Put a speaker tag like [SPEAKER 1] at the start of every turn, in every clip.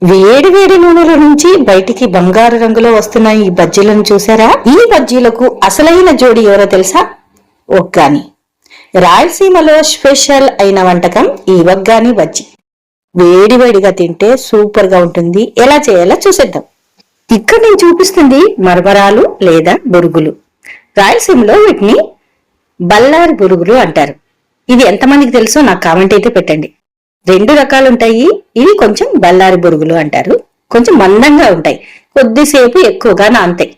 [SPEAKER 1] వేడి వేడి నూనెల నుంచి బయటికి బంగారు రంగులో వస్తున్న ఈ బజ్జీలను చూసారా? ఈ బజ్జీలకు అసలైన జోడి ఎవరో తెలుసా? ఒగ్గాని. రాయలసీమలో స్పెషల్ అయిన వంటకం ఈ ఒగ్గాని బజ్జీ. వేడివేడిగా తింటే సూపర్ గా ఉంటుంది. ఎలా చేయాలో చూసేద్దాం. ఇక్కడ నేను చూపిస్తుంది మరమరాలు లేదా బొరుగులు. రాయలసీమలో వీటిని బల్లారి బొరుగులు అంటారు. ఇది ఎంతమందికి తెలుసో నాకు కామెంట్ అయితే పెట్టండి. రెండు రకాలు ఉంటాయి. ఇవి కొంచెం బల్లారి బొరుగులు అంటారు. కొంచెం మందంగా ఉంటాయి. కొద్దిసేపు ఎక్కువగా నానతాయి.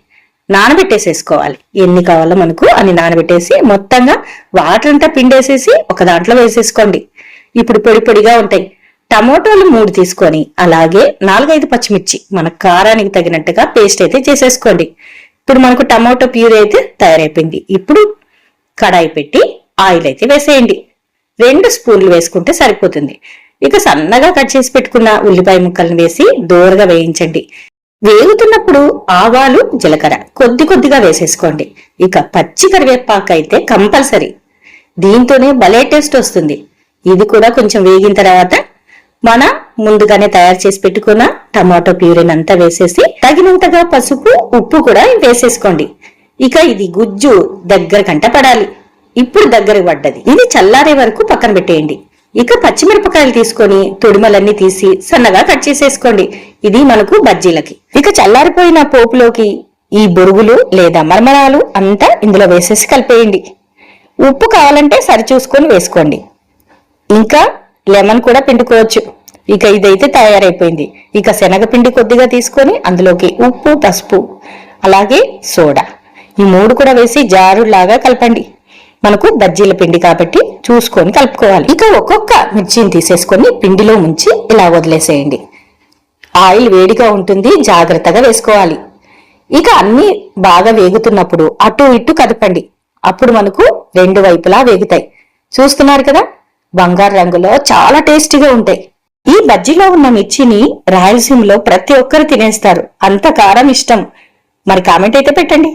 [SPEAKER 1] నానబెట్టేసేసుకోవాలి. ఎన్ని కావాలో మనకు అన్ని నానబెట్టేసి మొత్తంగా వాటర్ అంతా పిండేసేసి ఒక దాంట్లో వేసేసుకోండి. ఇప్పుడు పొడి పొడిగా ఉంటాయి. టమోటాలు 3 తీసుకొని అలాగే 4-5 పచ్చిమిర్చి మన కారానికి తగినట్టుగా పేస్ట్ అయితే చేసేసుకోండి. ఇప్పుడు మనకు టమోటో ప్యూరీ అయితే తయారైపోయింది. ఇప్పుడు కడాయి పెట్టి ఆయిల్ అయితే వేసేయండి. 2 స్పూన్లు వేసుకుంటే సరిపోతుంది. ఇక సన్నగా కట్ చేసి పెట్టుకున్న ఉల్లిపాయ ముక్కలను వేసి దోరగా వేయించండి. వేగుతున్నప్పుడు ఆవాలు జీలకర్ర కొద్ది కొద్దిగా వేసేసుకోండి. ఇక పచ్చి కరివేపాకు అయితే కంపల్సరీ. దీంతోనే భలే టేస్ట్ వస్తుంది. ఇది కూడా కొంచెం వేగిన తర్వాత మన ముందుగానే తయారు చేసి పెట్టుకున్న టమాటో ప్యూరీని అంతా వేసేసి తగినంతగా పసుపు ఉప్పు కూడా వేసేసుకోండి. ఇక ఇది గుజ్జు దగ్గర కంట పడాలి. ఇప్పుడు దగ్గరకు పడ్డది. ఇది చల్లారే వరకు పక్కన పెట్టేయండి. ఇక పచ్చిమిరపకాయలు తీసుకొని తొడిమలన్నీ తీసి సన్నగా కట్ చేసేసుకోండి. ఇది మనకు బజ్జీలకి. ఇక చల్లారిపోయిన పోపులోకి ఈ బొరుగులు లేదా మరమరాలు అంతా ఇందులో వేసేసి కలిపేయండి. ఉప్పు కావాలంటే సరి చూసుకొని వేసుకోండి. ఇంకా లెమన్ కూడా పిండుకోవచ్చు. ఇక ఇదైతే తయారైపోయింది. ఇక శనగపిండి కొద్దిగా తీసుకొని అందులోకి ఉప్పు పసుపు అలాగే సోడా ఈ 3 కూడా వేసి జారులాగా కలపండి. మనకు బజ్జీల పిండి కాబట్టి చూసుకొని కలుపుకోవాలి. ఇక ఒక్కొక్క మిర్చిని తీసేసుకొని పిండిలో ముంచి ఇలా వదిలేసేయండి. ఆయిల్ వేడిగా ఉంటుంది, జాగ్రత్తగా వేసుకోవాలి. ఇక అన్ని బాగా వేగుతున్నప్పుడు అటు ఇటు కదపండి. అప్పుడు మనకు 2 వైపులా వేగుతాయి. చూస్తున్నారు కదా, బంగారు రంగులో చాలా టేస్టీగా ఉంటాయి. ఈ బజ్జీలో ఉన్న మిర్చిని రాయలసీమలో ప్రతి ఒక్కరు తినేస్తారు. అంత కారం ఇష్టం. మరి కామెంట్ అయితే పెట్టండి.